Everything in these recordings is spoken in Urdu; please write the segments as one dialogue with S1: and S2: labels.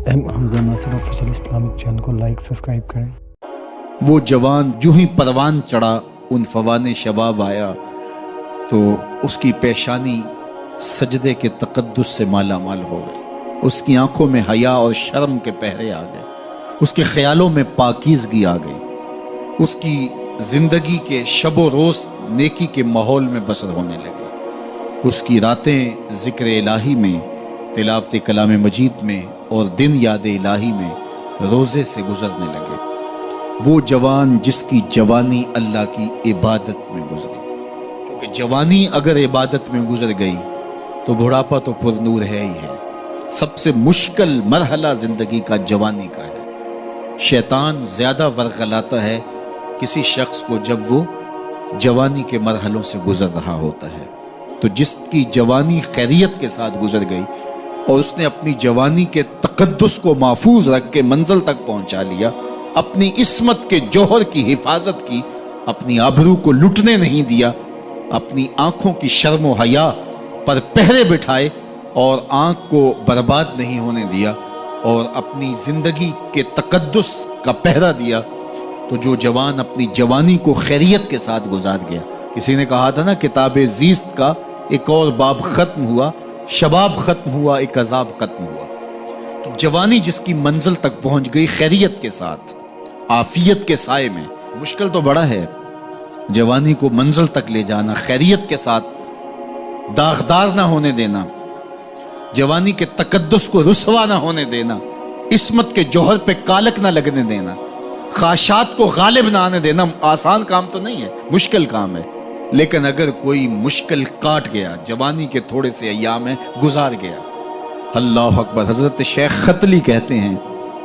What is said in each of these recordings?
S1: ایم حمزہ ناصر آفیشیل اسلامک چینل کو لائک سبسکرائب کریں۔
S2: وہ جوان جو ہی پروان چڑھا ان فوان شباب آیا تو اس کی پیشانی سجدے کے تقدس سے مالا مال ہو گئی، اس کی آنکھوں میں حیا اور شرم کے پہرے آ گئے، اس کے خیالوں میں پاکیزگی آ گئی، اس کی زندگی کے شب و روز نیکی کے ماحول میں بسر ہونے لگے، اس کی راتیں ذکر الہی میں، تلاوت کلام مجید میں اور دن یاد الہی میں روزے سے گزرنے لگے۔ وہ جوان جس کی جوانی اللہ کی عبادت میں گزری، کیونکہ جوانی اگر عبادت میں گزر گئی تو بڑھاپا تو پر نور ہے ہی ہے۔ سب سے مشکل مرحلہ زندگی کا جوانی کا ہے۔ شیطان زیادہ ورغلاتا ہے کسی شخص کو جب وہ جوانی کے مرحلوں سے گزر رہا ہوتا ہے۔ تو جس کی جوانی خیریت کے ساتھ گزر گئی اور اس نے اپنی جوانی کے تقدس کو محفوظ رکھ کے منزل تک پہنچا لیا، اپنی عصمت کے جوہر کی حفاظت کی، اپنی آبرو کو لٹنے نہیں دیا، اپنی آنکھوں کی شرم و حیا پر پہرے بٹھائے اور آنکھ کو برباد نہیں ہونے دیا اور اپنی زندگی کے تقدس کا پہرا دیا، تو جو جوان اپنی جوانی کو خیریت کے ساتھ گزار گیا۔ کسی نے کہا تھا نا، کتاب زیست کا ایک اور باب ختم ہوا، شباب ختم ہوا، ایک عذاب ختم ہوا۔ تو جوانی جس کی منزل تک پہنچ گئی خیریت کے ساتھ، عافیت کے سائے میں، مشکل تو بڑا ہے جوانی کو منزل تک لے جانا، خیریت کے ساتھ داغدار نہ ہونے دینا، جوانی کے تقدس کو رسوا نہ ہونے دینا، عصمت کے جوہر پہ کالک نہ لگنے دینا، خواہشات کو غالب نہ آنے دینا۔ آسان کام تو نہیں ہے، مشکل کام ہے، لیکن اگر کوئی مشکل کاٹ گیا، جوانی کے تھوڑے سے ایام میں گزار گیا۔ اللہ اکبر۔ حضرت شیخ ختلی کہتے ہیں،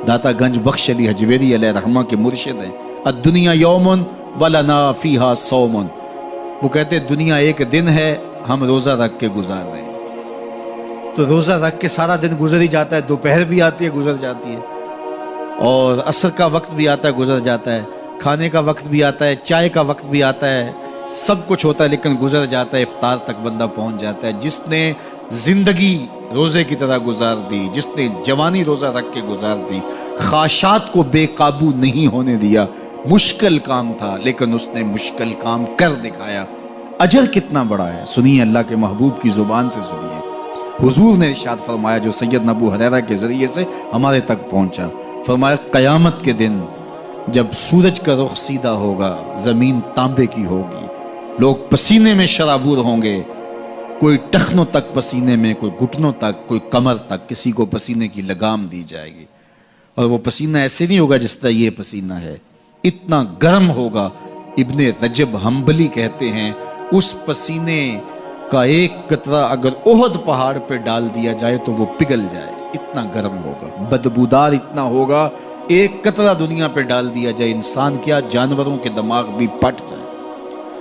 S2: داتا گنج بخش علی حجویری علیہ رحمہ کے مرشد ہیں، الدنیا یوم ولنا فیہا صوم۔ وہ کہتے ہیں دنیا ایک دن ہے، ہم روزہ رکھ کے گزار رہے ہیں۔ تو روزہ رکھ کے سارا دن گزر ہی جاتا ہے، دوپہر بھی آتی ہے گزر جاتی ہے، اور عصر کا وقت بھی آتا ہے گزر جاتا ہے، کھانے کا وقت بھی آتا ہے، چائے کا وقت بھی آتا ہے، سب کچھ ہوتا ہے لیکن گزر جاتا ہے، افطار تک بندہ پہنچ جاتا ہے۔ جس نے زندگی روزے کی طرح گزار دی، جس نے جوانی روزہ رکھ کے گزار دی، خواہشات کو بے قابو نہیں ہونے دیا، مشکل کام تھا لیکن اس نے مشکل کام کر دکھایا۔ اجر کتنا بڑا ہے، سنیے اللہ کے محبوب کی زبان سے سنیے۔ حضور نے ارشاد فرمایا جو سید ابو ہریرہ کے ذریعے سے ہمارے تک پہنچا، فرمایا قیامت کے دن جب سورج کا رخ سیدھا ہوگا، زمین تانبے کی ہوگی، لوگ پسینے میں شرابور ہوں گے، کوئی ٹخنوں تک پسینے میں، کوئی گھٹنوں تک، کوئی کمر تک، کسی کو پسینے کی لگام دی جائے گی، اور وہ پسینہ ایسے نہیں ہوگا جس طرح یہ پسینہ ہے، اتنا گرم ہوگا۔ ابن رجب حنبلی کہتے ہیں اس پسینے کا ایک قطرہ اگر احد پہاڑ پہ ڈال دیا جائے تو وہ پگھل جائے، اتنا گرم ہوگا، بدبودار اتنا ہوگا، ایک قطرہ دنیا پہ ڈال دیا جائے، انسان کیا جانوروں کے دماغ بھی پھٹ جائے،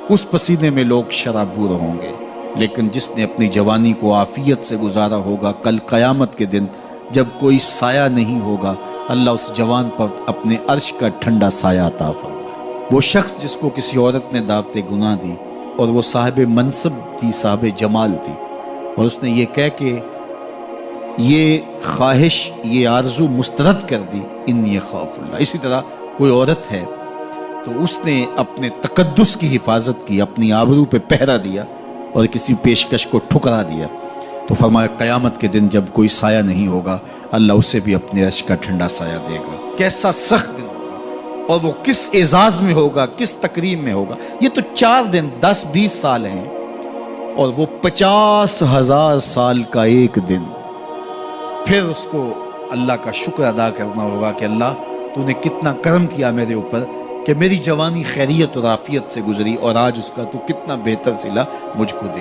S2: اس پسینے میں لوگ شرابور ہوں گے۔ لیکن جس نے اپنی جوانی کو عافیت سے گزارا ہوگا، کل قیامت کے دن جب کوئی سایہ نہیں ہوگا، اللہ اس جوان پر اپنے عرش کا ٹھنڈا سایہ عطا فرمائے۔ وہ شخص جس کو کسی عورت نے دعوت گناہ دی اور وہ صاحب منصب تھی، صاحب جمال تھی، اور اس نے یہ کہہ کہ یہ خواہش، یہ آرزو مسترد کر دی، انی خاف اللہ۔ اسی طرح کوئی عورت ہے تو اس نے اپنے تقدس کی حفاظت کی، اپنی آبرو پہ پہرا دیا اور کسی پیشکش کو ٹھکرا دیا، تو فرمایا قیامت کے دن جب کوئی سایہ نہیں ہوگا، اللہ اسے بھی اپنے عرش کا ٹھنڈا سایہ دے گا۔ کیسا سخت دن ہوگا، اور وہ کس اعزاز میں ہوگا، کس تکریم میں ہوگا۔ یہ تو 4 دن 10-20 سال ہیں، اور وہ 50,000 سال کا ایک دن۔ پھر اس کو اللہ کا شکر ادا کرنا ہوگا کہ اللہ تو نے کتنا کرم کیا میرے اوپر کہ میری جوانی خیریت اور عافیت سے گزری، اور آج اس کا تو کتنا بہتر صلہ مجھ کو دے۔